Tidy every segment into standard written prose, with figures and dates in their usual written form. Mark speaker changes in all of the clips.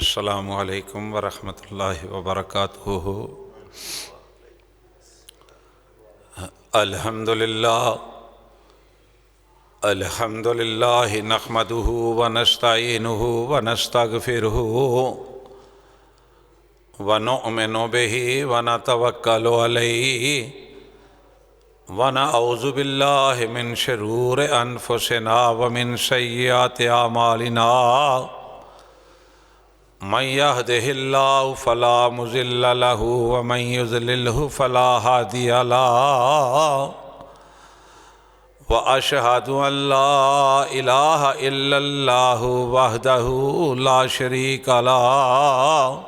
Speaker 1: अस्सलामु अलैकुम वरहमतुल्लाहि वबरकातुहू। अल्हम्दुलिल्लाह अल्हम्दुलिल्लाहि नहमदुहू व नस्तईनुहु व नस्तगफिरुहू व नुअमिनु बिही व नतवक्कलु अलैहि व नऊज़ु बिल्लाहि मिन शुरूरि अनफुसिना व मिन सय्यिआति अमालिना। मन यहदिहिल्लाहु फला मुज़िल्ल लहू व मन युज़लिल्हु फला हादिय लहू व अशहदु अल्ला इलाहा इल्लल्लाहु वहदहु ला शरीका लहू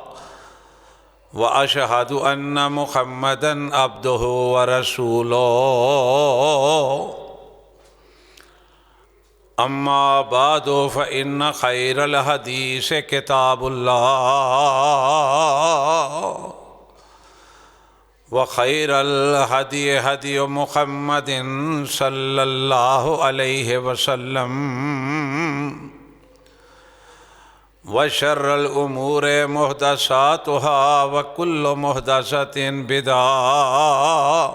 Speaker 1: व अशहदु अन्न मुहम्मदन अब्दुहु व रसूलुहु। अम्मा बादु फ़इन्न खैरल हदीस किताबुल्लाह व खैरल हदी हदी मुहम्मदिन सल्लल्लाहु अलैहि वसल्लम व शर्रल उमूर मुहदसातुहा व कुल्लु मुहदसतिन बिदअह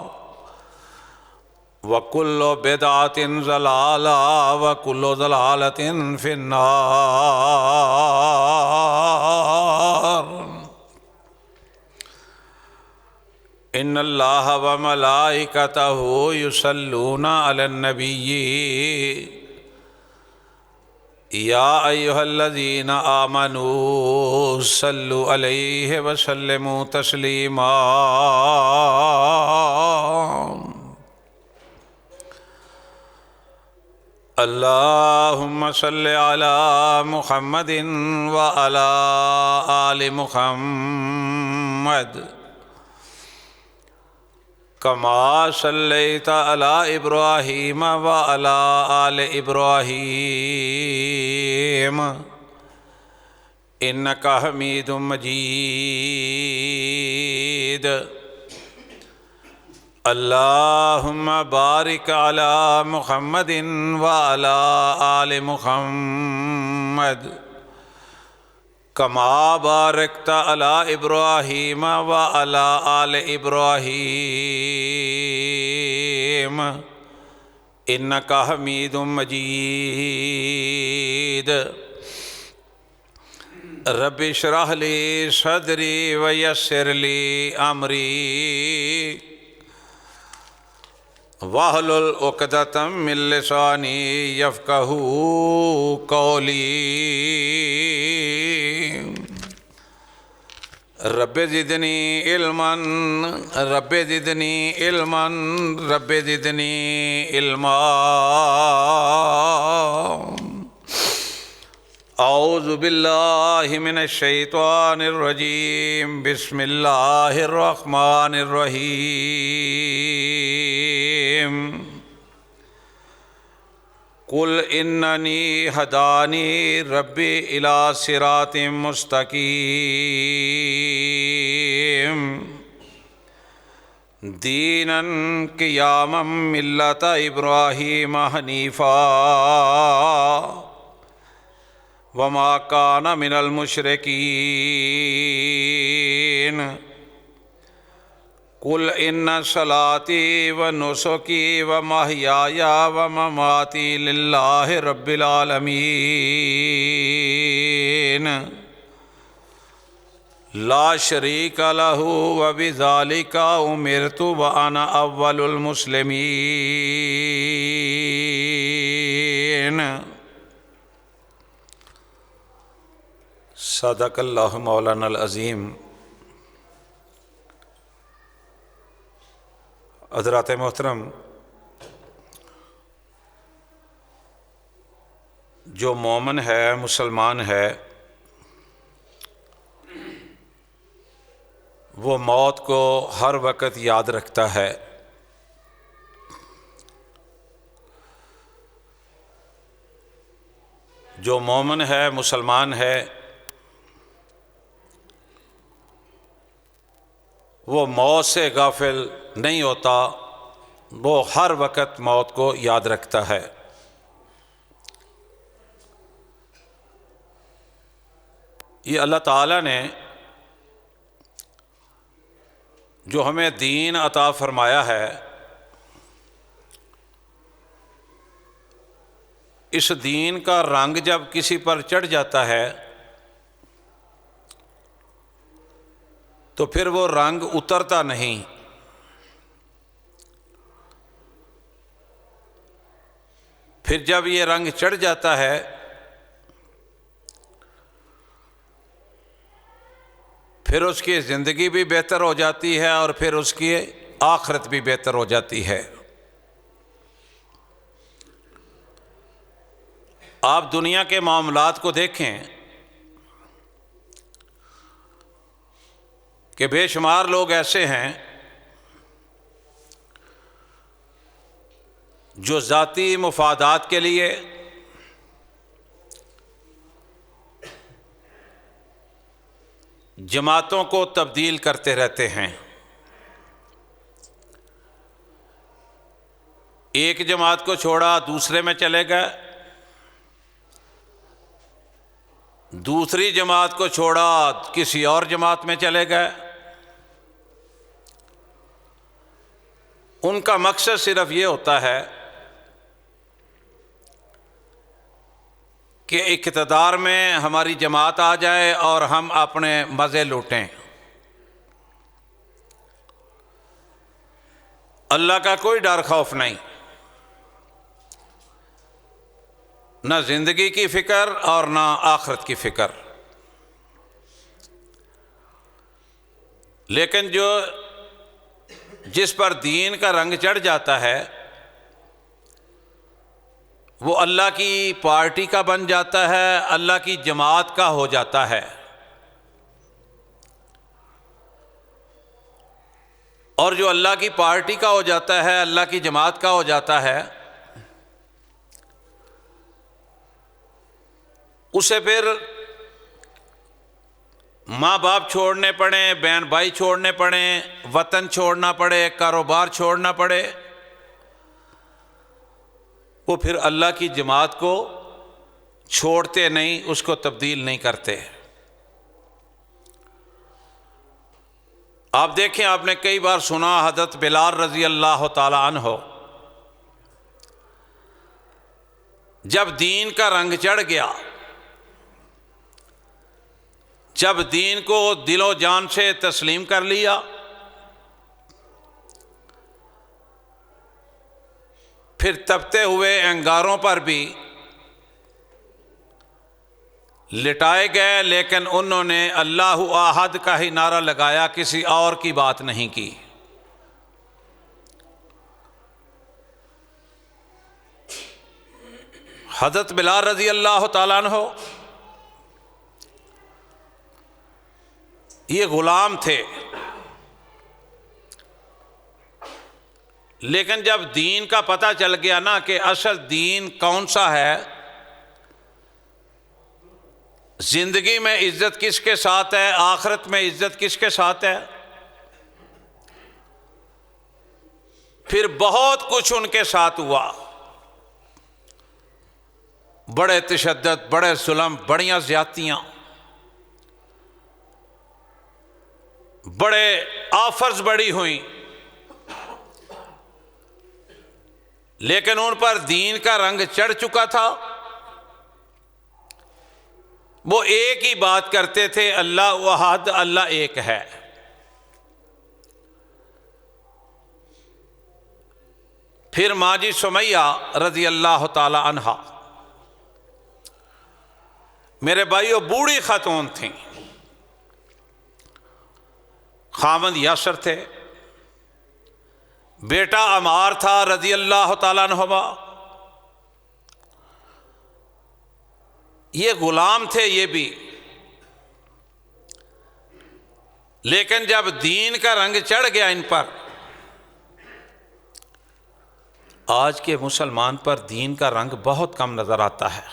Speaker 1: व कुल्लु बिदअतिन ज़लाला व कुल्लु ज़लालतिन फिन्नार। इन्नल्लाह व मलाइकतहु युसल्लूना अलन नबिय्यि या अय्युहल्लज़ीना आमनू सल्लु अलैहि व सल्लिमू तस्लीमा। अल्लाहुम्मा सल्लि अला मुहम्मदिन व अला आलि मुहम्मद कमा सल्लैता अला इब्राहीम व अला आलि इब्राहीम इन्नका हमीदुम मजीद। अल्लाहुम्मा बारिक अला मुहम्मदिन व अला आलि मुहम्मद कमा बारकता अला इब्राहीम व अला आलि इब्राहीम इन्नका हमीदुम मजीद। रब्बि इश्रह ली सदरी व यस्सिर ली अमरी वहलुल उक़दतम मिन लिसानी यफ़क़हू क़ौली। Rabbi ज़िदनी इल्मन rabbi ज़िदनी इल्मन rabbi ज़िदनी इल्मा। औज़ु बिल्लाहि मिनश शैतानिर रजीम बिस्मिल्लाहिर रहमानिर रहीम। कुल इन्ननी हदानी रब्बी इला सिरातिम मुस्तकीम दीनन क़ियामम मिल्लत इब्राहीम हनीफ़ा वमा कान मिनल मुशरिकीन। कुल इन्ना सलाती व नुसुकी व महयाया व ममाती लिल्लाहि रब्बिल आलमीन ला शरीका लहू व बिज़ालिका उमिरतु व अना अव्वलुल मुस्लिमीन। सदक़ल्लाहु मौलानल अज़ीम। हज़रात मोहतरम, जो मोमिन है, मुसलमान है, वो मौत को हर वक्त याद रखता है। जो मोमिन है, मुसलमान है, वो मौत से गाफिल नहीं होता, वो हर वक्त मौत को याद रखता है। ये अल्लाह ताला ने जो हमें दीन अता फरमाया है, इस दीन का रंग जब किसी पर चढ़ जाता है तो फिर वो रंग उतरता नहीं। फिर जब ये रंग चढ़ जाता है फिर उसकी ज़िंदगी भी बेहतर हो जाती है और फिर उसकी आखिरत भी बेहतर हो जाती है। आप दुनिया के मामलात को देखें कि बेशुमार लोग ऐसे हैं जो ज़ाती मुफादात के लिए जमातों को तब्दील करते रहते हैं। एक जमात को छोड़ा दूसरे में चले गए, दूसरी जमात को छोड़ा किसी और जमात में चले गए। उनका मकसद सिर्फ ये होता है कि इक़्तिदार में हमारी जमात आ जाए और हम अपने मज़े लूटें। अल्लाह का कोई डर खौफ नहीं, ना ज़िंदगी की फ़िक्र और ना आखिरत की फ़िक्र। लेकिन जो जिस पर दीन का रंग चढ़ जाता है वो अल्लाह की पार्टी का बन जाता है, अल्लाह की जमात का हो जाता है। और जो अल्लाह की पार्टी का हो जाता है, अल्लाह की जमात का हो जाता है, उसे फिर माँ बाप छोड़ने पड़े, बहन भाई छोड़ने पड़े, वतन छोड़ना पड़े, कारोबार छोड़ना पड़े, वो फिर अल्लाह की जमात को छोड़ते नहीं, उसको तब्दील नहीं करते। आप देखें, आपने कई बार सुना हज़रत बिलाल रज़ी अल्लाह ताला अन्हो जब दीन का रंग चढ़ गया, जब दीन को दिलो जान से तस्लीम कर लिया, फिर तपते हुए अंगारों पर भी लिटाए गए, लेकिन उन्होंने अल्लाहु अहद का ही नारा लगाया, किसी और की बात नहीं की। हज़रत बिलाल रज़ी अल्लाह ताला अन्हो ये ग़ुलाम थे, लेकिन जब दीन का पता चल गया ना कि असल दीन कौन सा है, ज़िंदगी में इज़्ज़त किसके साथ है, आखिरत में इज़्ज़त किसके साथ है, फिर बहुत कुछ उनके साथ हुआ। बड़े तशद्दुद, बड़े जुल्म, बड़ियां ज़्यादतियां, बड़े ऑफर्स बड़ी हुई, लेकिन उन पर दीन का रंग चढ़ चुका था। वो एक ही बात करते थे, अल्लाह वहाद, अल्लाह एक है। फिर माजी सुमैया रज़ी अल्लाह ताला अन्हा, मेरे भाइयों, बूढ़ी खातून थीं, खामद यासर थे, बेटा अमार था रज़ी अल्लाह ताला अन्हुमा। ये ग़ुलाम थे ये भी, लेकिन जब दीन का रंग चढ़ गया इन पर, आज के मुसलमान पर दीन का रंग बहुत कम नज़र आता है।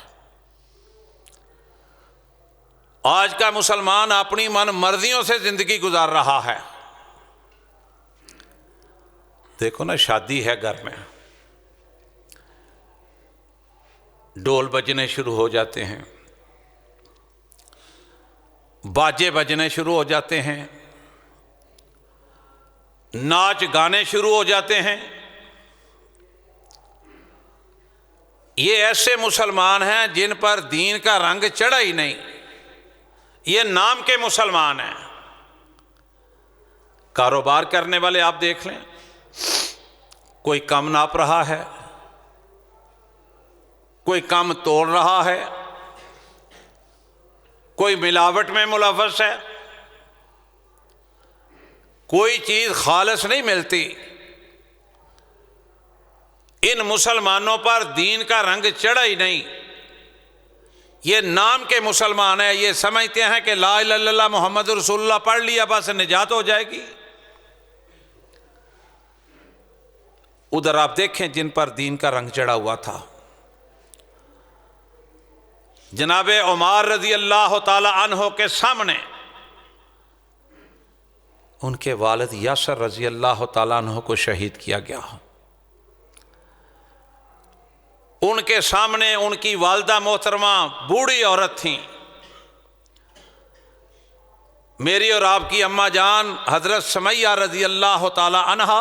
Speaker 1: आज का मुसलमान अपनी मन मर्जियों से ज़िंदगी गुजार रहा है। देखो ना, शादी है घर में, ढोल बजने शुरू हो जाते हैं, बाजे बजने शुरू हो जाते हैं, नाच गाने शुरू हो जाते हैं। ये ऐसे मुसलमान हैं जिन पर दीन का रंग चढ़ा ही नहीं, ये नाम के मुसलमान हैं। कारोबार करने वाले आप देख लें, कोई कम नाप रहा है, कोई कम तोड़ रहा है, कोई मिलावट में मुलव्वस है, कोई चीज खालिस नहीं मिलती। इन मुसलमानों पर दीन का रंग चढ़ा ही नहीं, ये नाम के मुसलमान है। ये समझते हैं कि ला इलाहा इल्लल्लाह मुहम्मद रसूलुल्लाह पढ़ लिया बस निजात हो जाएगी। उधर आप देखें जिन पर दीन का रंग चढ़ा हुआ था, जनाबे उमर रजी अल्लाह ताला अन्हो के सामने उनके वालिद यासर रजी अल्लाह ताला अन्हो को शहीद किया गया। उनके सामने उनकी वालदा मोहतरमा बूढ़ी औरत थी। मेरी और आपकी अम्मा जान हजरत समैया रजी अल्लाह ताला अन्हा,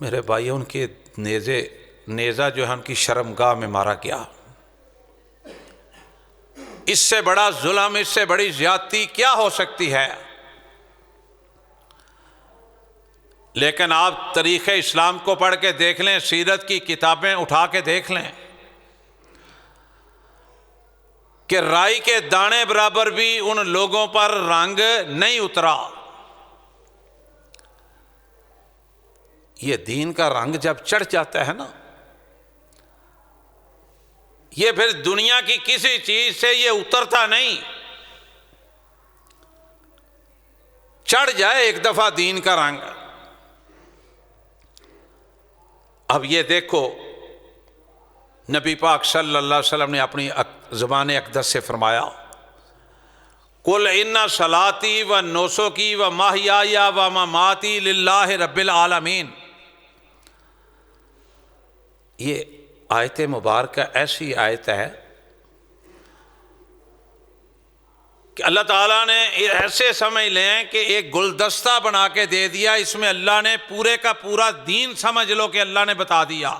Speaker 1: मेरे भाई उनके नेज़ा जो है उनकी शर्मगाह में मारा गया। इससे बड़ा जुल्म, इससे बड़ी ज्यादती क्या हो सकती है। लेकिन आप तरीक़े इस्लाम को पढ़ के देख लें, सीरत की किताबें उठा के देख लें कि राई के दाने बराबर भी उन लोगों पर रंग नहीं उतरा। ये दीन का रंग जब चढ़ जाता है ना, ये फिर दुनिया की किसी चीज से ये उतरता नहीं। चढ़ जाए एक दफा दीन का रंग। अब ये देखो, नबी पाक सल्लल्लाहु अलैहि वसल्लम ने अपनी ज़ुबान अक़दस से फरमाया, कुल इन्ना सलाती व नौसुकी व महयाया व ममाती लिल्लाहि रब्बिल आलमीन। ये आयत मुबारक ऐसी आयत है कि अल्लाह ताला ने ऐसे समझ लें कि एक गुलदस्ता बना के दे दिया, इसमें अल्लाह ने पूरे का पूरा दीन समझ लो कि अल्लाह ने बता दिया।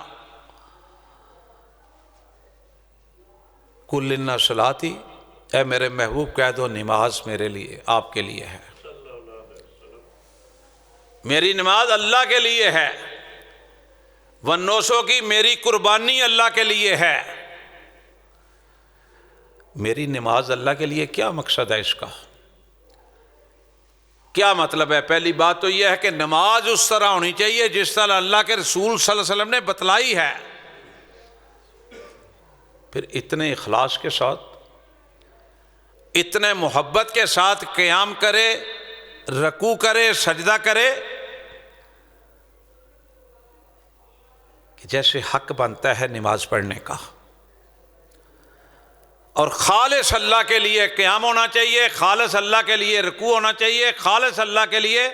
Speaker 1: कुल इन्ना सलाती, ऐ मेरे महबूब कह दो नमाज मेरे लिए, आपके लिए है। मेरी नमाज अल्लाह के लिए है। वन्नोसों की मेरी कुर्बानी अल्लाह के लिए है। मेरी नमाज अल्लाह के लिए, क्या मकसद है इसका, क्या मतलब है? पहली बात तो यह है कि नमाज उस तरह होनी चाहिए जिस तरह अल्लाह के रसूल सल्लल्लाहु अलैहि वसल्लम ने बतलाई है। फिर इतने इखलास के साथ, इतने मोहब्बत के साथ क़याम करे, रकू करे, सजदा करे कि जैसे हक बनता है नमाज पढ़ने का। और खालिस अल्लाह के लिए क़याम होना चाहिए, खालिस अल्लाह के लिए रुकू होना चाहिए, खालिस अल्लाह के लिए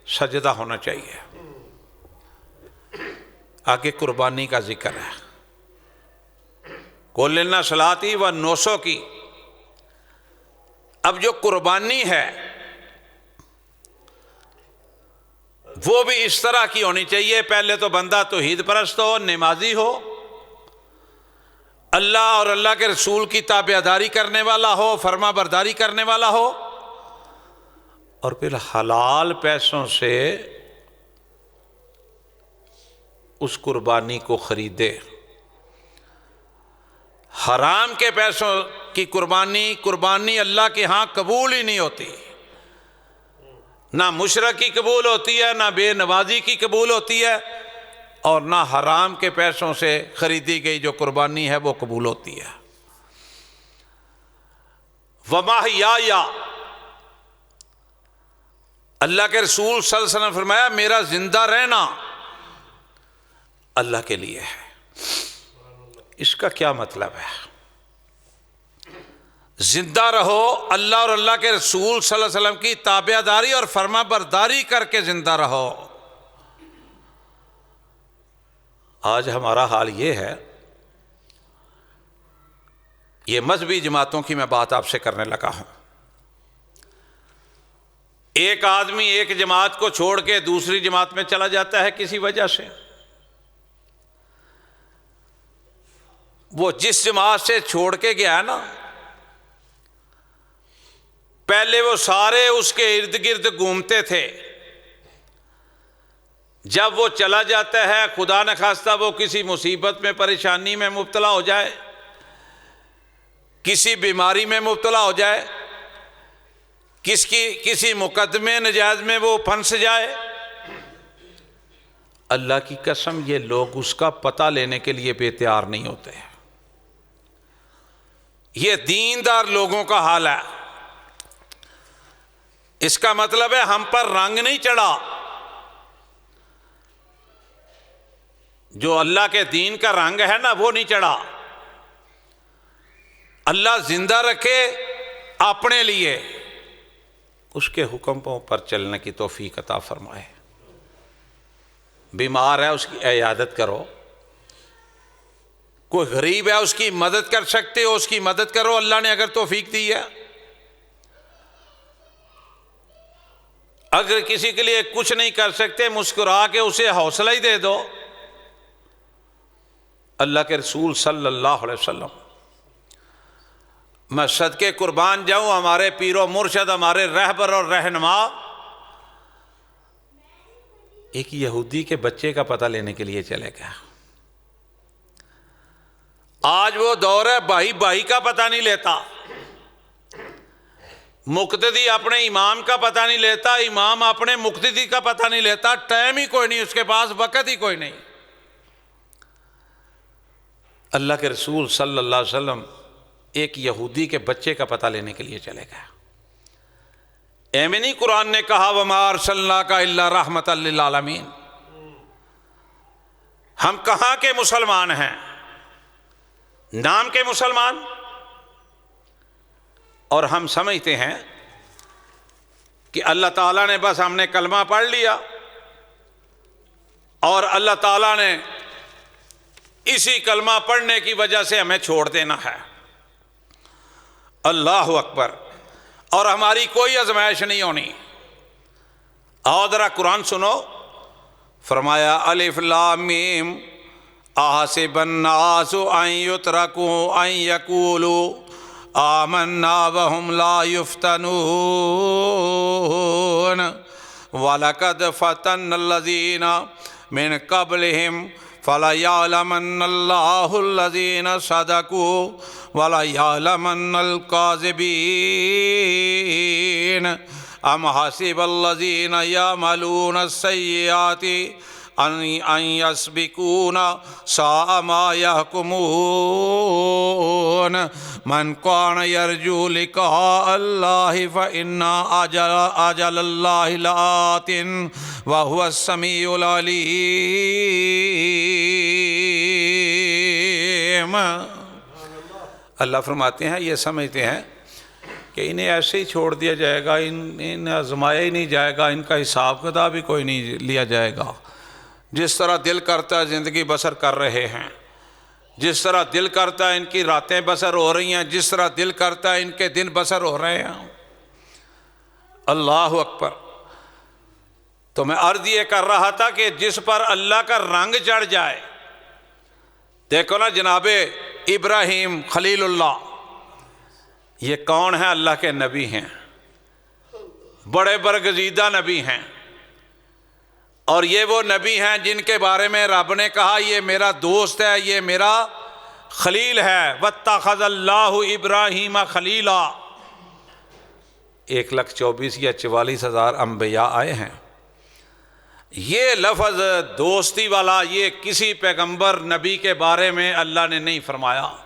Speaker 1: सजदा होना चाहिए। आगे कुर्बानी का जिक्र है, कुल्लिना सलाती व नौसों की। अब जो कुर्बानी है वो भी इस तरह की होनी चाहिए। पहले तो बंदा तौहीद परस्त हो, नमाजी हो, अल्लाह और अल्लाह के रसूल की ताबेदारी करने वाला हो, फरमा बरदारी करने वाला हो, और फिर हलाल पैसों से उस कुर्बानी को खरीदे। हराम के पैसों की कुर्बानी अल्लाह के यहाँ कबूल ही नहीं होती। ना मुशरक की कबूल होती है, ना बेनवाजी की कबूल होती है, और ना हराम के पैसों से खरीदी गई जो कुर्बानी है वो कबूल होती है। वमाहिया, अल्लाह के रसूल सल्लल्लाहु अलैहि वसल्लम फरमाया मेरा जिंदा रहना अल्लाह के लिए है। इसका क्या मतलब है? जिंदा रहो, अल्लाह और अल्लाह के रसूल सल्लल्लाहु अलैहि वसल्लम की ताबेदारी और फरमा बरदारी करके जिंदा रहो। आज हमारा हाल ये है ये मजहबी जमातों की मैं बात आपसे करने लगा हूं। एक आदमी एक जमात को छोड़ के दूसरी जमात में चला जाता है किसी वजह से, वो जिस जमात से छोड़ के गया है ना, पहले वो सारे उसके इर्द गिर्द घूमते थे। जब वो चला जाता है, खुदा न खास्ता वो किसी मुसीबत में, परेशानी में मुब्तला हो जाए, किसी बीमारी में मुब्तला हो जाए, किसी मुकदमे नजायज में वो फंस जाए, अल्लाह की कसम ये लोग उसका पता लेने के लिए बेतैयार नहीं होते। ये दीनदार लोगों का हाल है। इसका मतलब है हम पर रंग नहीं चढ़ा, जो अल्लाह के दीन का रंग है ना वो नहीं चढ़ा। अल्लाह जिंदा रखे अपने लिए, उसके हुक्मों पर चलने की तौफीक अता फरमाए। बीमार है उसकी इयादत करो, कोई गरीब है उसकी मदद कर सकते हो, उसकी मदद करो अल्लाह ने अगर तौफीक दी है। अगर किसी के लिए कुछ नहीं कर सकते, मुस्कुरा के उसे हौसला ही दे दो। अल्लाह के रसूल सल्लल्लाहु अलैहि वसल्लम, मैं सदके कुर्बान जाऊं, हमारे पीरो मुर्शद, हमारे रहबर और रहनुमा एक यहूदी के बच्चे का पता लेने के लिए चले गया। आज वो दौर है भाई भाई का पता नहीं लेता, मुक्तदी अपने इमाम का पता नहीं लेता, इमाम अपने मुक्तदी का पता नहीं लेता। टाइम ही कोई नहीं उसके पास, वक़्त ही कोई नहीं। अल्लाह के रसूल सल्लल्लाहु अलैहि वसल्लम एक यहूदी के बच्चे का पता लेने के लिए चले गए। एमे नहीं कुरान ने कहा वमा अरसलनाका इल्ला रहमतल लिल आलमीन। हम कहां के मुसलमान हैं, नाम के मुसलमान, और हम समझते हैं कि अल्लाह ताला ने बस हमने कलमा पढ़ लिया और अल्लाह ताला ने इसी कलमा पढ़ने की वजह से हमें छोड़ देना है। अल्लाह अकबर। और हमारी कोई आजमाइश नहीं होनी। आओ जरा कुरान सुनो। फरमाया अलिफ लाम मीम अहसिबन नासु अन युतरकू अन यकूलू आमन्ना वहुम ला युफ्तनून वलकद फतन्नल्लज़ीना मिन कब्लिहिम फलयअलमन्नल्लाहुल्लज़ीना सदकू वलयअलमन्नल काज़िबीन अम हसिबल्लज़ीना यअमलूना अस्सय्याति अन यस्बिकूना साअ मा यहकुमून मन कान यरजू लिक़ा अल्लाहि फ़इन्ना अजलल्लाहि लातिन व हुवस समीउल अलीम। अल्लाह फरमाते हैं ये समझते हैं कि इन्हें ऐसे ही छोड़ दिया जाएगा, इन्हें आजमाया ही नहीं जाएगा, इनका हिसाब किताब भी कोई नहीं लिया जाएगा। जिस तरह दिल करता है ज़िंदगी बसर कर रहे हैं, जिस तरह दिल करता है इनकी रातें बसर हो रही हैं, जिस तरह दिल करता है इनके दिन बसर हो रहे हैं। अल्लाह अकबर। तो मैं अर्ज़ ये कर रहा था कि जिस पर अल्लाह का रंग चढ़ जाए, देखो ना जनाबे इब्राहीम खलीलुल्लाह, ये कौन है? अल्लाह के नबी हैं, बड़े बरगजीदा नबी हैं। और ये वो नबी हैं जिनके बारे में रब ने कहा ये मेरा दोस्त है, ये मेरा खलील है। वत्तखज़ल्लाहु इब्राहीम खलीला। 1,24,000 या 44,000 अम्बिया आए हैं। ये लफ्ज़ दोस्ती वाला ये किसी पैगंबर नबी के बारे में अल्लाह ने नहीं फरमाया।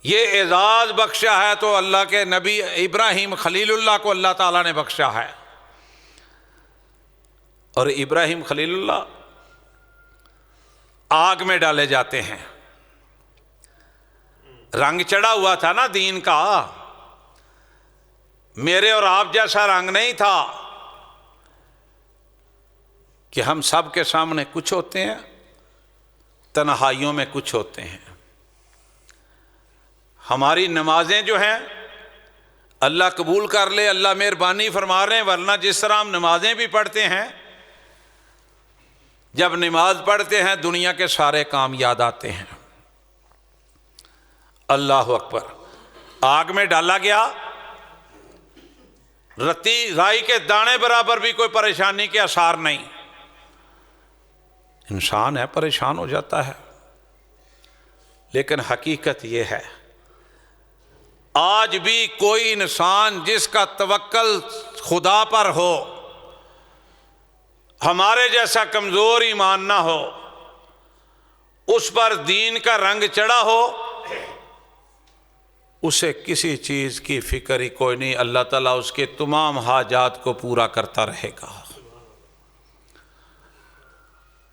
Speaker 1: ये एजाज़ बख्शा है तो अल्लाह के नबी इब्राहीम खलीलुल्लाह को अल्लाह ताला ने बख्शा है। और इब्राहीम खलीलुल्लाह आग में डाले जाते हैं। रंग चढ़ा हुआ था ना दीन का, मेरे और आप जैसा रंग नहीं था कि हम सब के सामने कुछ होते हैं, तन्हाइयों में कुछ होते हैं। हमारी नमाजें जो हैं अल्लाह कबूल कर ले, अल्लाह मेहरबानी फरमा रहे हैं। वरना जिस तरह हम नमाजें भी पढ़ते हैं, जब नमाज पढ़ते हैं दुनिया के सारे काम याद आते हैं। अल्लाह अकबर। आग में डाला गया, रत्ती राई के दाने बराबर भी कोई परेशानी के आसार नहीं। इंसान है, परेशान हो जाता है, लेकिन हकीकत यह है आज भी कोई इंसान जिसका तवक्कल खुदा पर हो, हमारे जैसा कमजोर ईमान ना हो, उस पर दीन का रंग चढ़ा हो, उसे किसी चीज की फिक्र ही कोई नहीं। अल्लाह ताला उसके तमाम हाजात को पूरा करता रहेगा,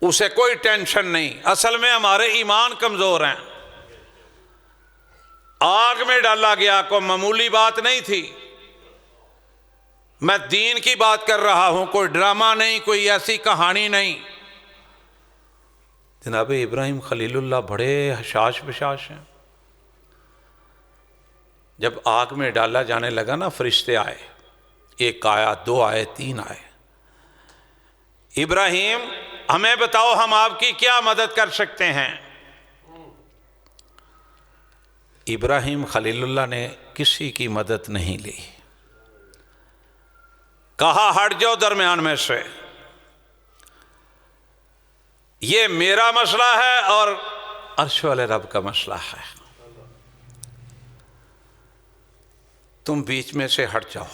Speaker 1: उसे कोई टेंशन नहीं। असल में हमारे ईमान कमजोर हैं। आग में डाला गया, कोई मामूली बात नहीं थी। मैं दीन की बात कर रहा हूं, कोई ड्रामा नहीं, कोई ऐसी कहानी नहीं। जनाब इब्राहिम खलीलुल्लाह बड़े हशाश बशाश हैं। जब आग में डाला जाने लगा ना, फरिश्ते आए, एक आया, दो आए, तीन आए। इब्राहिम हमें बताओ हम आपकी क्या मदद कर सकते हैं। इब्राहिम खलीलुल्लाह ने किसी की मदद नहीं ली। कहा हट जाओ दरमियान में से, ये मेरा मसला है और अर्श वाले रब का मसला है, तुम बीच में से हट जाओ।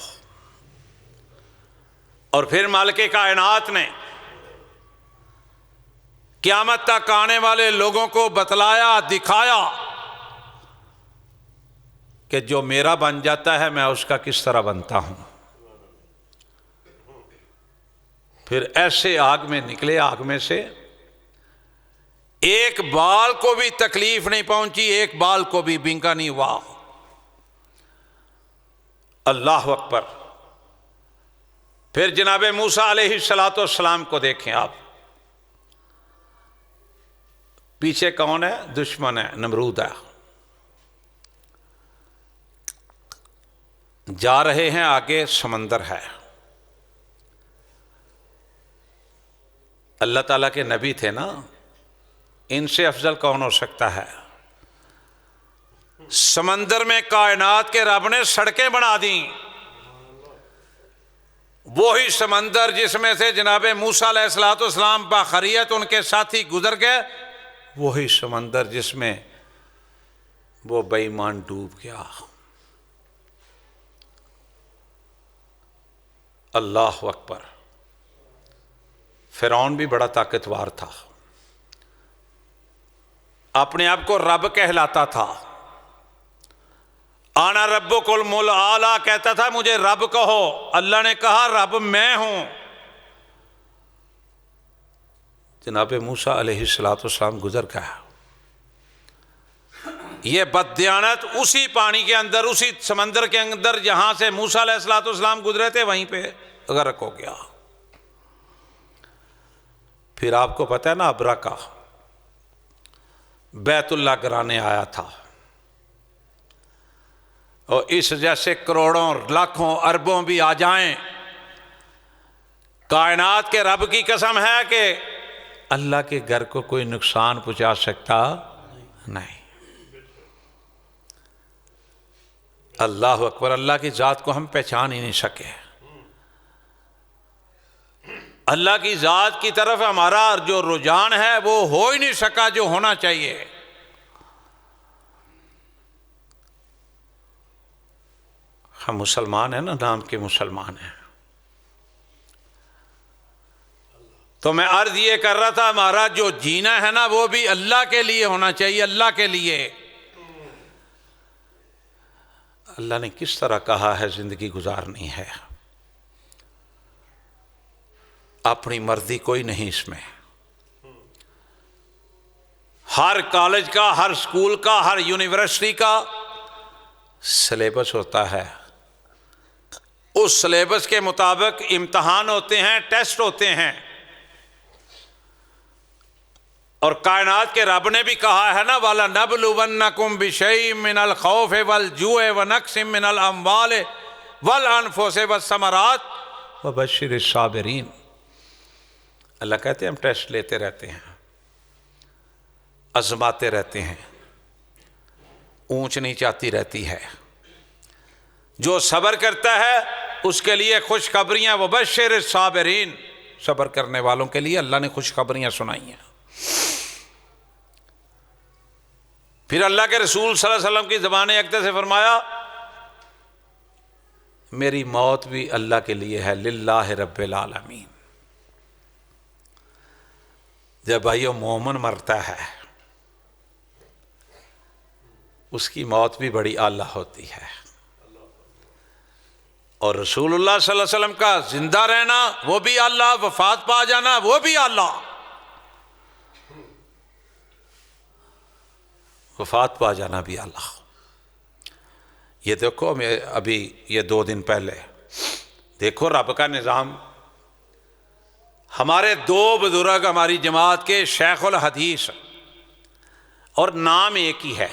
Speaker 1: और फिर मालिक कायनात ने क़यामत तक आने वाले लोगों को बतलाया, दिखाया कि जो मेरा बन जाता है मैं उसका किस तरह बनता हूं। फिर ऐसे आग में निकले, आग में से एक बाल को भी तकलीफ नहीं पहुंची, एक बाल को भी बिंका नहीं हुआ। अल्लाह अकबर। फिर जनाबे मूसा अलैहिस्सलाम को देखें आप, पीछे कौन है? दुश्मन है, नमरूद है। जा रहे हैं, आगे समंदर है। अल्लाह ताला के नबी थे ना, इनसे अफजल कौन हो सकता है। समंदर में कायनात के रब ने सड़कें बना दी। वही समंदर जिसमें से जनाबे मूसा अलैहिस्सलाम बाखरियत उनके साथी गुजर गए, वही समंदर जिसमें वो बेईमान डूब गया। अल्लाह अकबर। फिरौन भी बड़ा ताकतवर था, अपने आप को रब कहलाता था। आना रब्बुकुल मुल आला कहता था, मुझे रब कहो। अल्लाह ने कहा रब मैं हूं। जनाबे मूसा अलैहिस्सलाम गुजर गया। ये बददियानत उसी पानी के अंदर, उसी समंदर के अंदर जहां से मूसा अलैहिस्सलाम गुजरे थे, वहीं पे गर्क हो गया। फिर आपको पता है ना, अबरा का बैतुल्लाह गिराने आया था, और इस जैसे करोड़ों लाखों अरबों भी आ जाएं, कायनात के रब की कसम है कि अल्लाह के घर को कोई नुकसान पहुंचा सकता नहीं। अल्लाह अकबर। अल्लाह की जात को हम पहचान ही नहीं सके। अल्लाह की जात की तरफ हमारा जो रुझान है वो हो ही नहीं सका जो होना चाहिए। हम मुसलमान हैं ना, नाम के मुसलमान हैं। तो मैं अर्ज ये कर रहा था, हमारा जो जीना है ना वो भी अल्लाह के लिए होना चाहिए, अल्लाह के लिए। अल्लाह ने किस तरह कहा है जिंदगी गुजारनी है, अपनी मर्जी कोई नहीं इसमें। हर कॉलेज का, हर स्कूल का, हर यूनिवर्सिटी का सिलेबस होता है। उस सिलेबस के मुताबिक इम्तिहान होते हैं, टेस्ट होते हैं, और कायनात के रब ने भी कहा है ना, वाला नबलुवन्नकुम बिशैइन मिनल खौफ वल जुए व नक्सिम मिनल अम्वाल वल अनफुस वस्समरात व बशिरिस साबिरीन। अल्लाह कहते हैं हम टेस्ट लेते रहते हैं, आजमाते रहते हैं, ऊंच नीच आती रहती है। जो सब्र करता है उसके लिए खुशखबरियां, व बशिरिस साबिरीन, सब्र करने वालों के लिए अल्लाह ने खुशखबरियां सुनाई हैं। फिर अल्लाह के रसूल सल्लल्लाहु अलैहि वसल्लम की ज़बान अक़दस से फरमाया, मेरी मौत भी अल्लाह के लिए है, लिल्लाहि रब्बिल आलमीन। जब भाइयों मोमिन मरता है उसकी मौत भी बड़ी आला होती है, और रसूलुल्लाह सल्लल्लाहु अलैहि वसल्लम का जिंदा रहना वो भी अल्लाह, वफात पा जाना वो भी अल्लाह। वफात पा जाना भी अल्लाह। ये देखो, मैं अभी ये 2 दिन पहले देखो रब का निज़ाम। हमारे 2 बुजुर्ग हमारी जमात के शेखुल हदीस, और नाम एक ही है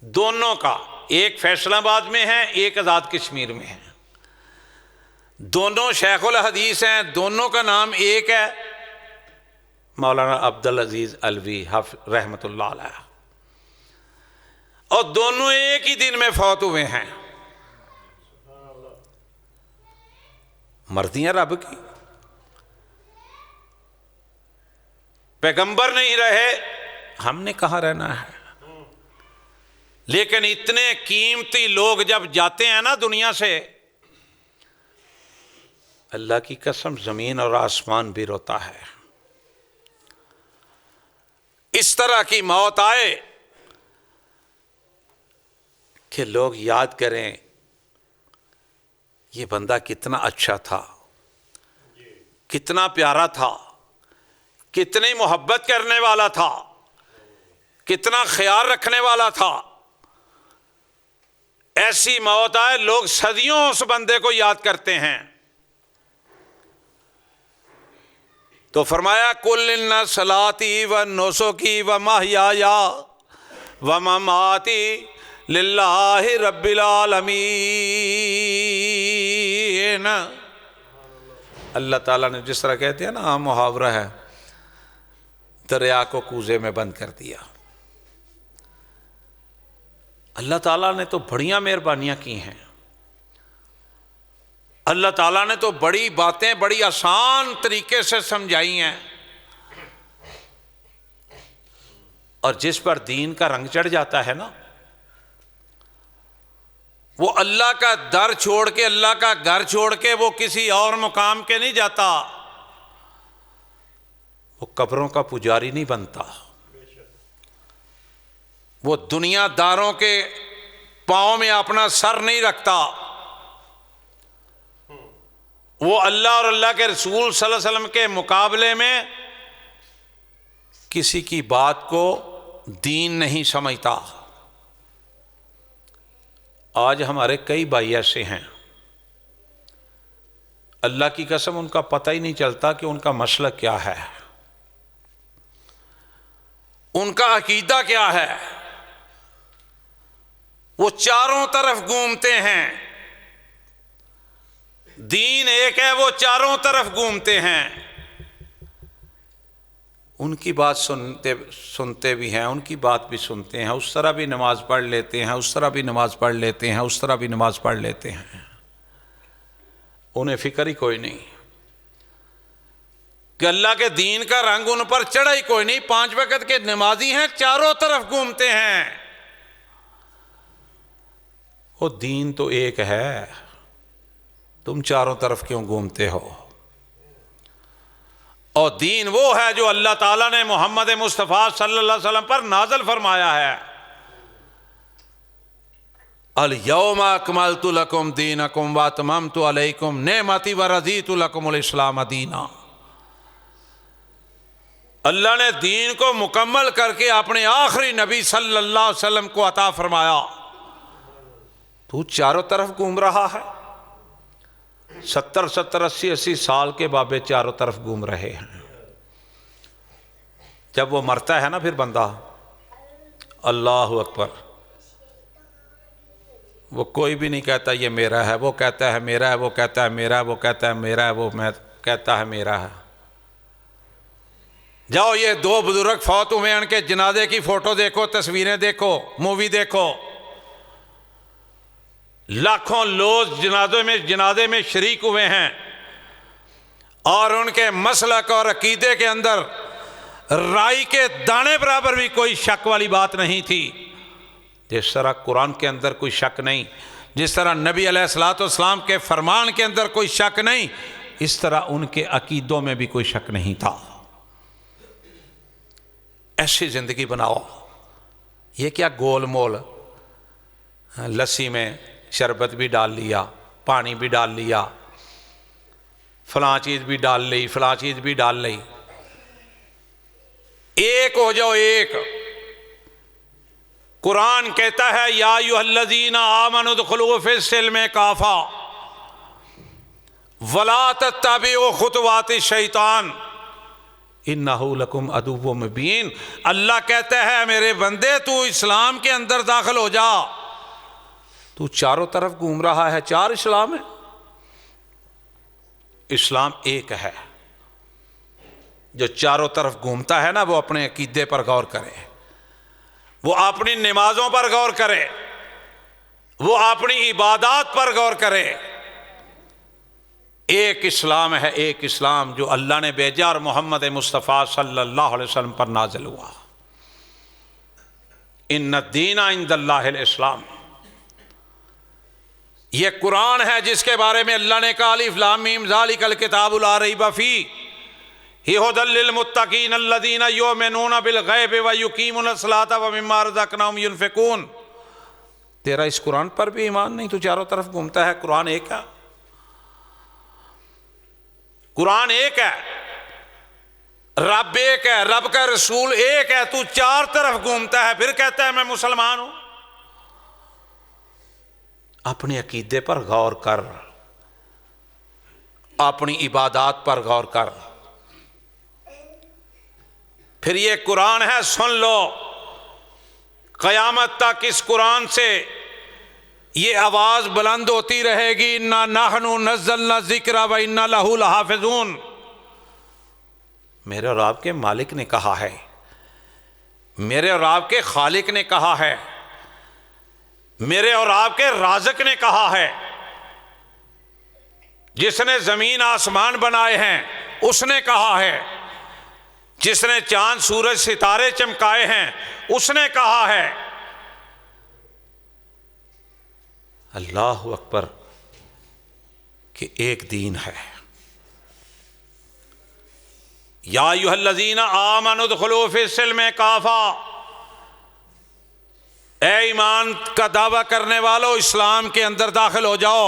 Speaker 1: दोनों का, एक फैसलाबाद में है, एक आज़ाद कश्मीर में है। दोनों शेखुल हदीस हैं, दोनों का नाम एक है, मौलाना अब्दुल अजीज अलवी रहमतुल्लाह अलैह, और दोनों एक ही दिन में फौत हुए हैं। मर्जियां रब की, पैगंबर नहीं रहे, हमने कहाँ रहना है। लेकिन इतने कीमती लोग जब जाते हैं ना दुनिया से, अल्लाह की कसम जमीन और आसमान भी रोता है। इस तरह की मौत आए कि लोग याद करें ये बंदा कितना अच्छा था, कितना प्यारा था, कितनी मोहब्बत करने वाला था, कितना ख्याल रखने वाला था। ऐसी मौत आए, लोग सदियों उस बंदे को याद करते हैं। तो फरमाया कुल इन्ना सलाती व नुसुकी व महयाया व ममाती लिल्लाहि रब्बिल आलमीन। अल्लाह ताला ने जिस तरह कहते हैं ना, आम मुहावरा है, दरिया को कूजे में बंद कर दिया। अल्लाह ताला ने तो बढ़िया मेहरबानियां की हैं। अल्लाह ताला ने तो बड़ी बातें बड़ी आसान तरीके से समझाई हैं, और जिस पर दीन का रंग चढ़ जाता है ना, वो अल्लाह का दर छोड़ के, अल्लाह का घर छोड़ के वो किसी और मुकाम के नहीं जाता, वो कब्रों का पुजारी नहीं बनता, वो दुनियादारों के पांव में अपना सर नहीं रखता, वो अल्लाह और अल्लाह के रसूल सल्लल्लाहु अलैहि वसल्लम के मुकाबले में किसी की बात को दीन नहीं समझता। आज हमारे कई भाई ऐसे हैं, अल्लाह की कसम उनका पता ही नहीं चलता कि उनका मसलक क्या है, उनका अकीदा क्या है। वो चारों तरफ घूमते हैं, दीन एक है, वो चारों तरफ घूमते हैं। उनकी बात सुनते भी हैं, उनकी बात भी सुनते हैं, उस तरह भी नमाज पढ़ लेते हैं, उस तरह भी नमाज पढ़ लेते हैं, उस तरह भी नमाज पढ़ लेते हैं। उन्हें फिक्र ही कोई नहीं कि अल्लाह के दीन का रंग उन पर चढ़ा ही कोई नहीं। 5 वक्त के नमाजी हैं, चारों तरफ घूमते हैं। वो दीन तो एक है, तुम चारों तरफ क्यों घूमते हो। और दीन वो है जो अल्लाह ताला ने मोहम्मद मुस्तफ़ा सल्लल्लाहु अलैहि वसल्लम पर नाज़िल फरमाया है। अल यौमा अकमलतु लकुम दीनकुम व अतममतु अलैकुम नेमती व रज़ीतु लकुमुल इस्लाम दीना। अल्लाह ने दीन को मुकम्मल करके अपने आखिरी नबी सल्लल्लाहु अलैहि वसल्लम को अता फरमाया। तू चारों तरफ घूम रहा है, 70 80 साल के बाबे चारों तरफ घूम रहे हैं। जब वो मरता है ना फिर बंदा, अल्लाह अकबर, वो कोई भी नहीं कहता ये मेरा है, वो कहता है मेरा है, वो कहता है मेरा है, वो कहता है मेरा है, वो मैं कहता है मेरा है। जाओ ये दो बुजुर्ग फौत हुए, उनके जनाजे की फोटो देखो, तस्वीरें देखो, मूवी देखो, लाखों लोग जनाजे में शरीक हुए हैं और उनके मसलक और अकीदे के अंदर राई के दाने बराबर भी कोई शक वाली बात नहीं थी। जिस तरह कुरान के अंदर कोई शक नहीं, जिस तरह नबी अलैहिस्सलाम के फरमान के अंदर कोई शक नहीं, इस तरह उनके अकीदों में भी कोई शक नहीं था। ऐसी जिंदगी बनाओ। ये क्या गोल मोल, लस्सी में शरबत भी डाल लिया, पानी भी डाल लिया, फलां चीज भी डाल ली, फलां चीज भी डाल ली। एक हो जाओ, एक। कुरान कहता है या अय्युहल्लज़ीना आमनु उदखुलू फिस्सिल्मि काफ़ा वला तत्तबिउ खुतवाति शैतान इन्नहु लकुम अदुव्वुम मुबीन। अल्लाह कहता है मेरे बंदे तू इस्लाम के अंदर दाखिल हो जा। तू चारों तरफ घूम रहा है, चार इस्लाम है। इस्लाम एक है। जो चारों तरफ घूमता है ना, वो अपने अकीदे पर गौर करे, वो अपनी नमाजों पर गौर करे, वो अपनी इबादत पर गौर करे। एक इस्लाम है, एक इस्लाम जो अल्लाह ने भेजा और मोहम्मद मुस्तफ़ा सल्लल्लाहु अलैहि वसल्लम पर नाजिल हुआ। इन्ना दीना इंदल्लाहिल इस्लाम। ये कुरान है जिसके बारे में अल्लाह ने कहा अलिफ लाम मीम ज़ालिकल किताबु ला रैब फीहि हुदल लिल मुत्तकीन अल्लज़ीना युमिनूना बिल गैब व युकीमुनस सलाता व मिम्मा रज़क़नाहुम युनफ़िकून। तेरा इस कुरान पर भी ईमान नहीं, तू चारों तरफ घूमता है। कुरान एक है, कुरान एक है, रब एक है, रब का रसूल एक है, तू चार तरफ घूमता है, फिर कहता है मैं मुसलमान हूं। अपने अकीदे पर गौर कर, अपनी इबादत पर गौर कर। फिर ये कुरान है, सुन लो, क़यामत तक इस कुरान से ये आवाज बुलंद होती रहेगी, इन्ना नहनु नज़्ज़लना ज़िक्रा व इन्ना लहू लहाफ़िज़ून। मेरे और आपके मालिक ने कहा है, मेरे और आपके खालिक ने कहा है, मेरे और आपके राज़िक ने कहा है, जिसने जमीन आसमान बनाए हैं उसने कहा है, जिसने चांद सूरज सितारे चमकाए हैं उसने कहा है। अल्लाहु अकबर कि एक दीन है। या अय्युहल्लज़ीना आमनु उदखुलू फिस्सिल्मि काफ़ा। ए ईमान का दावा करने वालों, इस्लाम के अंदर दाखिल हो जाओ।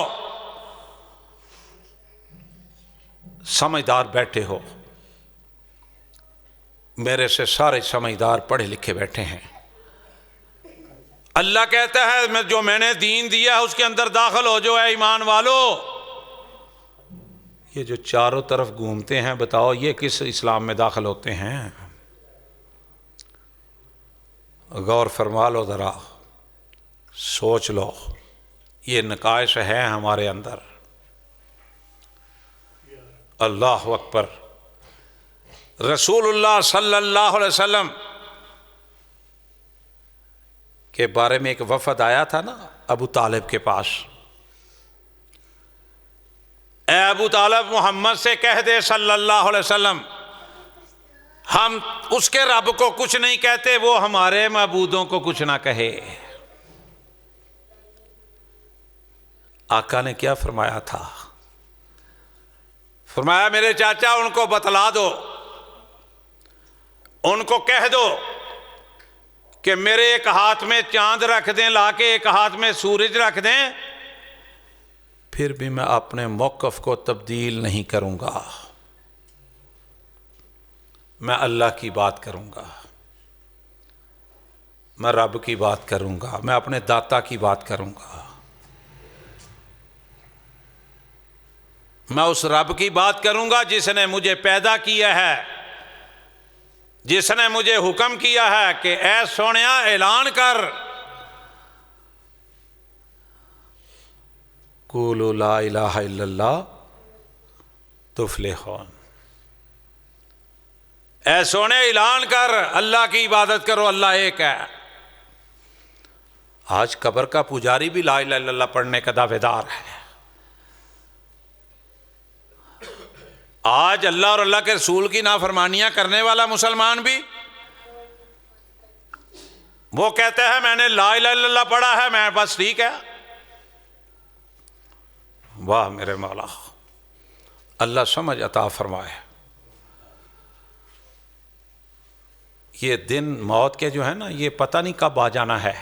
Speaker 1: समझदार बैठे हो, मेरे से सारे समझदार पढ़े लिखे बैठे हैं। अल्लाह कहता है मैं जो मैंने दीन दिया है उसके अंदर दाखिल हो जाओ। ए ईमान वालों, ये जो चारों तरफ घूमते हैं, बताओ ये किस इस्लाम में दाखिल होते हैं? गौर फरमा लो, ज़रा सोच लो। ये नकाइश है हमारे अंदर। अल्लाह अकबर। रसूलुल्लाह सल्लल्लाहु अलैहि वसल्लम के बारे में एक वफद आया था ना अबू तालिब के पास। ए अबू तालिब, मोहम्मद से कह दे सल्लल्लाहु अलैहि वसल्लम, हम उसके रब को कुछ नहीं कहते, वो हमारे मबूदों को कुछ ना कहे। आका ने क्या फरमाया था? फरमाया मेरे चाचा उनको बतला दो, उनको कह दो कि मेरे एक हाथ में चांद रख दें लाके, एक हाथ में सूरज रख दें, फिर भी मैं अपने मौक़िफ़ को तब्दील नहीं करूंगा। मैं अल्लाह की बात करूंगा, मैं रब की बात करूंगा, मैं अपने दाता की बात करूंगा, मैं उस रब की बात करूंगा जिसने मुझे पैदा किया है, जिसने मुझे हुक्म किया है कि ऐ सोनिया ऐलान कर, कुलू ला इलाहा इल्लल्लाह तुफ्लिहून। ऐ सोने ऐलान कर, अल्लाह की इबादत करो, अल्लाह एक है। आज कब्र का पुजारी भी ला इलाहा इल्लल्लाह पढ़ने का दावेदार है। आज अल्लाह और अल्लाह के रसूल की नाफरमानियां करने वाला मुसलमान भी वो कहते हैं मैंने ला इलाहा इल्लल्लाह पढ़ा है, मैं बस ठीक है। वाह मेरे मौला, अल्लाह समझ अता फरमाए। ये दिन मौत के जो है ना, ये पता नहीं कब आ जाना है।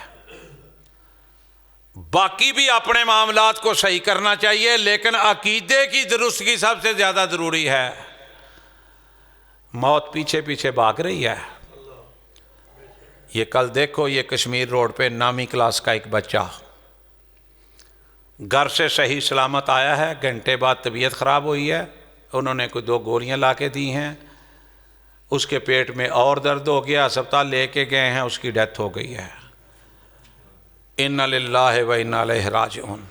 Speaker 1: बाकी भी अपने मामलात को सही करना चाहिए, लेकिन अकीदे की दुरुस्तगी सबसे ज्यादा जरूरी है। मौत पीछे पीछे भाग रही है। ये कल देखो, ये कश्मीर रोड पे 9वीं क्लास का एक बच्चा घर से सही सलामत आया है, घंटे बाद तबीयत ख़राब हुई है, उन्होंने कोई 2 गोलियां ला के दी हैं, उसके पेट में और दर्द हो गया, अस्पताल लेके गए हैं, उसकी डेथ हो गई है। इन्ना लिल्लाहि व इन्ना इलैहि राजिऊन।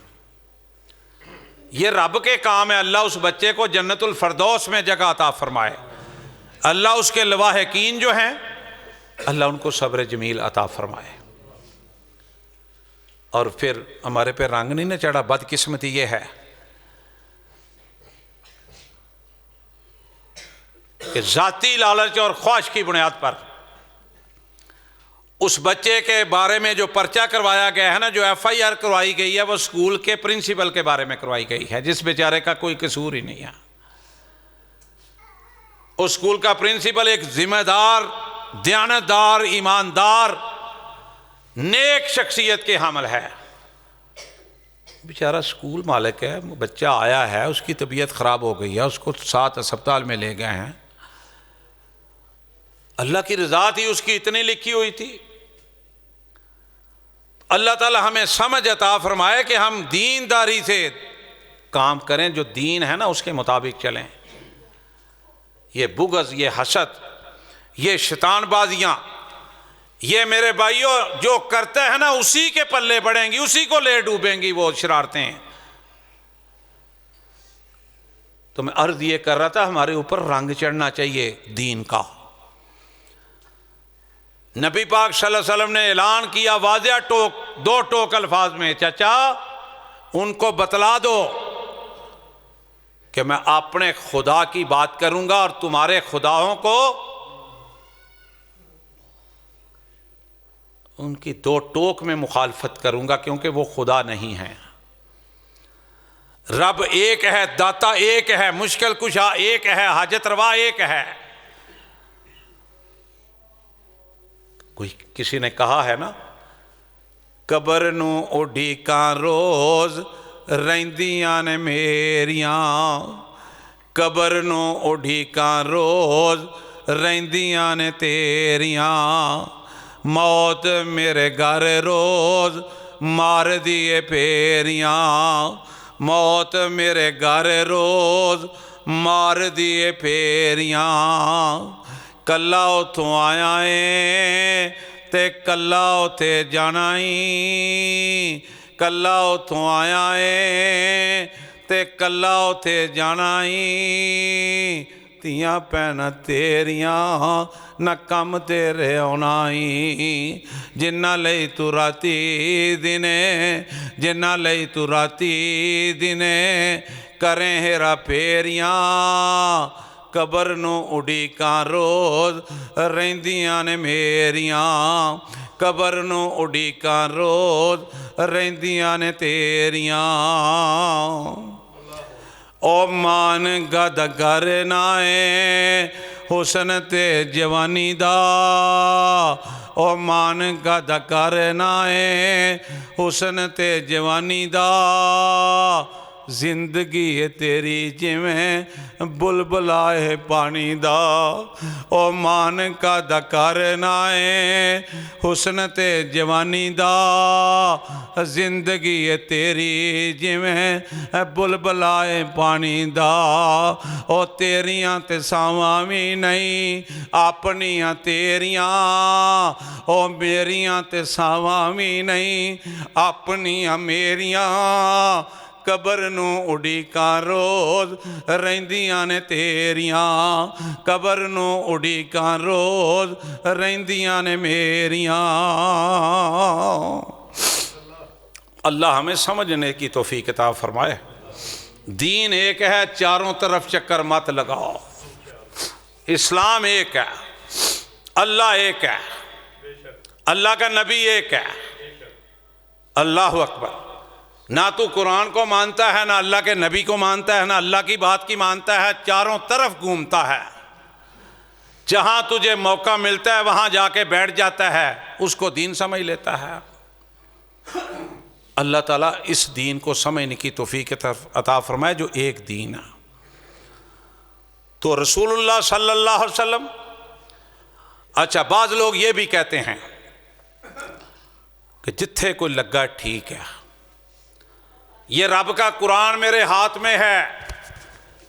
Speaker 1: ये रब के काम है, अल्लाह उस बच्चे को जन्नतुल फरदौस में जगह अता फरमाए। अल्लाह उसके लवाहिकीन जो हैं, अल्लाह उनको सब्र जमील अता फरमाए। और फिर हमारे पे रंग नहीं ना चढ़ा। बदकिस्मती ये है कि जाती लालच और ख्वाहिश की बुनियाद पर उस बच्चे के बारे में जो पर्चा करवाया गया है ना, जो FIR करवाई गई है, वो स्कूल के प्रिंसिपल के बारे में करवाई गई है, जिस बेचारे का कोई कसूर ही नहीं है। उस स्कूल का प्रिंसिपल एक जिम्मेदार, दयानतदार, ईमानदार, नेक शख्सियत के हामिल है। बेचारा स्कूल मालिक है, बच्चा आया है, उसकी तबीयत खराब हो गई है, उसको 7 अस्पताल में ले गए हैं। अल्लाह की रज़ा थी, उसकी इतनी लिखी हुई थी। अल्लाह ताला हमें समझ अता फरमाए कि हम दीनदारी से काम करें, जो दीन है ना उसके मुताबिक चलें। ये बुग़्ज़, ये हसद, ये शैतानबाजियां, ये मेरे भाइयों जो करते हैं ना, उसी के पल्ले पड़ेंगी, उसी को ले डूबेंगी वो शरारतें। तो मैं अर्ज ये कर रहा था, हमारे ऊपर रंग चढ़ना चाहिए दीन का। नबी पाक सल्लल्लाहु अलैहि वसल्लम ने ऐलान किया वाज़िया टोक, 2 टोक अल्फाज में, चाचा उनको बतला दो कि मैं अपने खुदा की बात करूंगा और तुम्हारे खुदाओं को उनकी 2 टोक में मुखालफत करूंगा, क्योंकि वो खुदा नहीं है। रब एक है, दाता एक है, मुश्किल कुशा एक है, हाजत रवा एक है। कोई किसी ने कहा है ना, कबर नू उडीका रोज रहिंदियां ने मेरियां, कबर नू उडीका रोज रहिंदियां ने तेरियां, मौत मेरे घर रोज मार दिए फेरियां, मौत मेरे घर रोज मार दिए फेरियां, कल्ला उथों आया है ते कल्ला उथे जाना ही, कल्ला उथों आया है ते कल्ला उथे जाना ही, तियां भैनां तेरियां ना कम तेरे आना ही, जिन्ना लई तू राती दिने, जिन्ना लई तू राती दिने करें हेरा फेरियां, कबर नू उडीकां रोज रहिंदियां ने मेरियां, कबर नू उडीकां रोज रहिंदियां ने तेरियां। ओ मान गद गर नाए हुसन ते जवानी दा, ओ मान गद कर नाए हुसन ते जवानी दा, जिंदगी है तेरी जिवें बुलबुला है पानी दा, ओ मान का दकार नाए हुस्न ते जवानी दा, जिंदगी है तेरी जिवें बुलबुला है पानी दा, ओ तेरियां ते सावां भी नहीं अपनियां तेरियां, ओ मेरियां ते सावां भी नहीं अपनियां मेरियां, कबर नू उड़ीकां रोज़ रहिंदियां ने तेरियां, कबर नू उड़ीकां रोज़ रहिंदियां ने मेरियां। अल्लाह हमें समझने की तौफीक अता फरमाए। दीन एक है, चारों तरफ चक्कर मत लगाओ। इस्लाम एक है, अल्लाह एक है, अल्लाह का नबी एक है। अल्लाह अकबर। ना तू कुरान को मानता है, ना अल्लाह के नबी को मानता है, ना अल्लाह की बात की मानता है, चारों तरफ घूमता है। जहां तुझे मौका मिलता है वहां जाके बैठ जाता है, उसको दीन समझ लेता है। अल्लाह ताला इस दीन को समझने की तौफीक अता फरमाए जो एक दीन है। तो रसूलुल्लाह सल्लल्लाहु अलैहि वसल्लम, अच्छा बाज़ लोग ये भी कहते हैं कि जिथे कोई लगा ठीक है, ये रब का कुरान मेरे हाथ में है,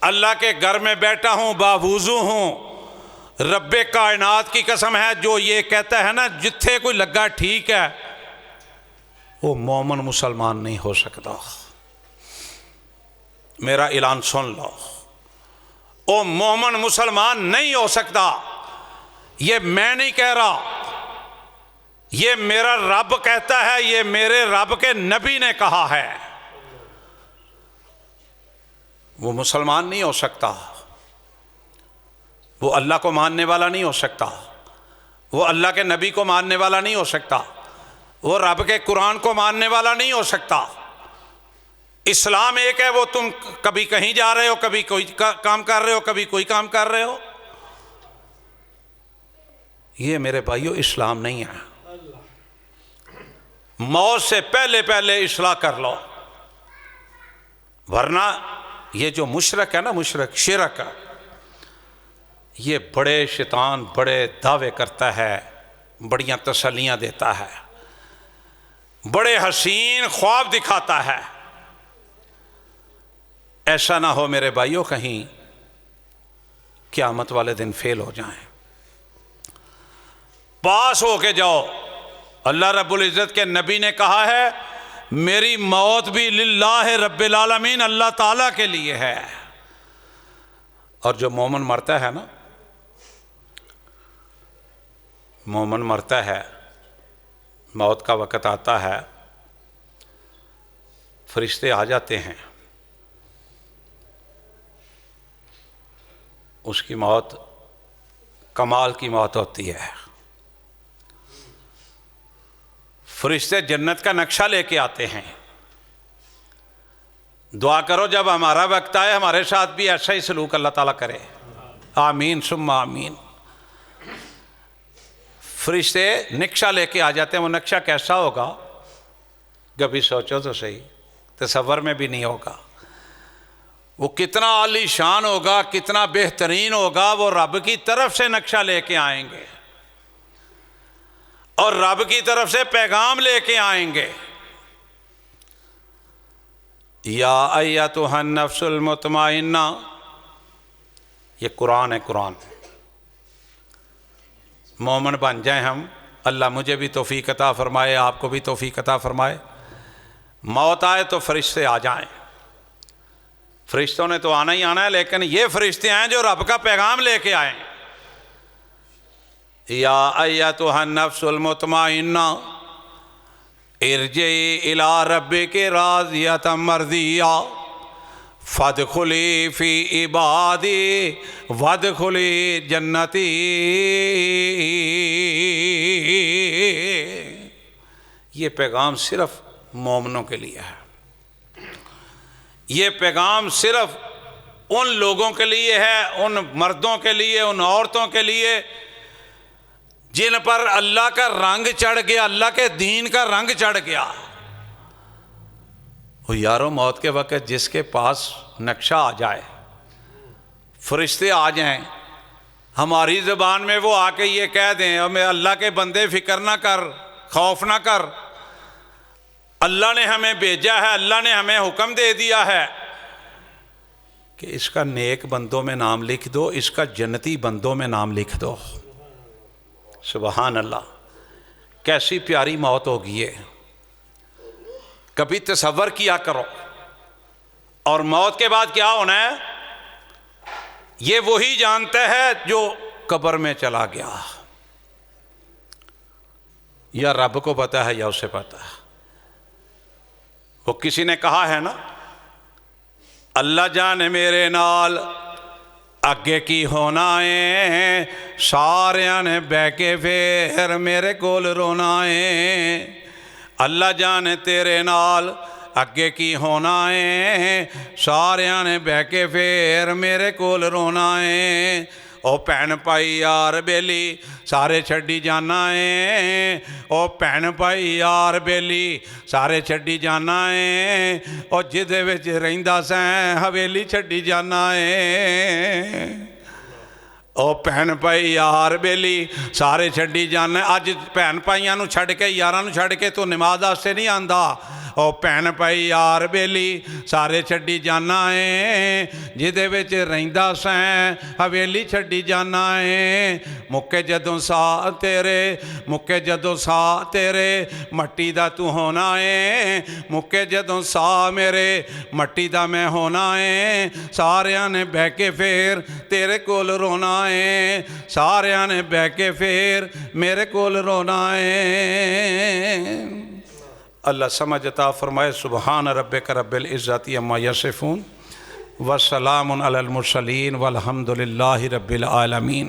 Speaker 1: अल्लाह के घर में बैठा हूँ, बावुज़ू हूँ, रब्बे कायनात की कसम है, जो ये कहता है ना जिथे कोई लगा ठीक है, वो मोमिन मुसलमान नहीं हो सकता। मेरा ऐलान सुन लो, वो मोमिन मुसलमान नहीं हो सकता। ये मैं नहीं कह रहा, ये मेरा रब कहता है, ये मेरे रब के नबी ने कहा है। वो मुसलमान नहीं हो सकता, वो अल्लाह को मानने वाला नहीं हो सकता, वो अल्लाह के नबी को मानने वाला नहीं हो सकता, वो रब के कुरान को मानने वाला नहीं हो सकता। इस्लाम एक है, वो तुम कभी कहीं जा रहे हो, कभी कोई काम कर रहे हो, कभी कोई काम कर रहे हो। ये मेरे भाइयों इस्लाम नहीं है। मौत से पहले पहले इस्लाह कर लो, वरना ये जो मुशरक है ना, मुशरक शिरक है, ये बड़े शैतान बड़े दावे करता है, बड़ियां तसल्लियां देता है, बड़े हसीन ख्वाब दिखाता है। ऐसा ना हो मेरे भाइयों कहीं क़यामत वाले दिन फेल हो जाएं। पास होके जाओ। अल्लाह रब्बुल इज़्ज़त के नबी ने कहा है, मेरी मौत भी लिल्लाह रब्बिल आलमीन, अल्लाह ताला के लिए है। और जो मोमिन मरता है ना, मोमिन मरता है, मौत का वक़्त आता है, फरिश्ते आ जाते हैं, उसकी मौत कमाल की मौत होती है। फरिश्ते जन्नत का नक्शा लेके आते हैं। दुआ करो जब हमारा वक्त आए हमारे साथ भी ऐसा ही सलूक अल्लाह ताला करे। आमीन सुम्मा आमीन। फरिश्ते नक्शा लेके आ जाते हैं। वो नक्शा कैसा होगा कभी सोचो तो सही, तसव्वुर में भी नहीं होगा। वो कितना आलीशान होगा, कितना बेहतरीन होगा। वो रब की तरफ से नक्शा लेके आएंगे और रब की तरफ से पैगाम लेके आएंगे। या अय्यतुहन नफ्सुल मुतमइन्ना, ये कुरान है। कुरान मोमिन बन जाए हम। अल्लाह मुझे भी तौफीक अता फरमाए, आपको भी तौफीक अता फरमाए। मौत आए तो फरिश्ते आ जाएं। फरिश्तों ने तो आना ही आना है, लेकिन ये फरिश्ते आए जो रब का पैगाम लेके आए। या अय्यतुहन नफ्सुल मुतमइन्ना इरजिई इला रब्बिकी राज़ियतम मर्ज़िया फदखुली फी इबादी वदखुली जन्नती। ये पैगाम सिर्फ मोमिनों के लिए है। ये पैगाम सिर्फ उन लोगों के लिए है, उन मर्दों के लिए, उन औरतों के लिए जिन पर अल्लाह का रंग चढ़ गया, अल्लाह के दीन का रंग चढ़ गया। वो यारों मौत के वक़्त जिसके पास नक्शा आ जाए, फरिश्ते आ जाएं, हमारी ज़बान में वो आके ये कह दें, अब मैं अल्लाह के बंदे फ़िक्र ना कर, खौफ ना कर, अल्लाह ने हमें भेजा है, अल्लाह ने हमें हुक्म दे दिया है कि इसका नेक बंदों में नाम लिख दो, इसका जन्नती बंदों में नाम लिख दो। सुबहान अल्लाह, कैसी प्यारी मौत होगी ये, कभी तसव्वुर किया करो। और मौत के बाद क्या होना है ये वही जानता है जो कब्र में चला गया, या रब को पता है या उसे पता है। वो किसी ने कहा है ना, अल्लाह जाने मेरे नाल अगे की होना है, सारियां ने बह के फिर मेरे कोल रोना है। अल्लाह जाने तेरे नाल अगे की होना है, सारियां ने बह के फिर मेरे कोल रोना है। ओ भैन भाई यार बेली सारे छड्डी जाना है, ओ भैन भाई यार बेली सारे छड्डी जाना है, ओ जिदे विच रहिंदा सैं हवेली छड्डी जाना है। ओ भैन भाई यार बेली सारे छड्डी जाना। अज भैन भाइयों नूं छड्ड के यारां नूं छड्ड के तू नमाज वास्ते नहीं आंदा। ओ भैन भाई यार बेली सारे छड्डी जाना है, जिदे विच रहिंदा सैं हवेली छड्डी जाना है। मुक्के जदों सा तेरे, मुक्के जदों सा तेरे मट्टी दा तू होना है, मुक्के जदों सा मेरे मट्टी दा मैं होना है। सारियां ने बह के फिर तेरे कोल रोना है, सारियां ने बह के फिर मेरे कोल रोना है। अल्लाह समझता फरमाए सुबहान रब्बिक रब्बिल इज़्ज़ति अम्मा यसिफून व सलामुन अलल मुरसलीन वल्हम्दुलिल्लाहि रब्बिल आलमीन।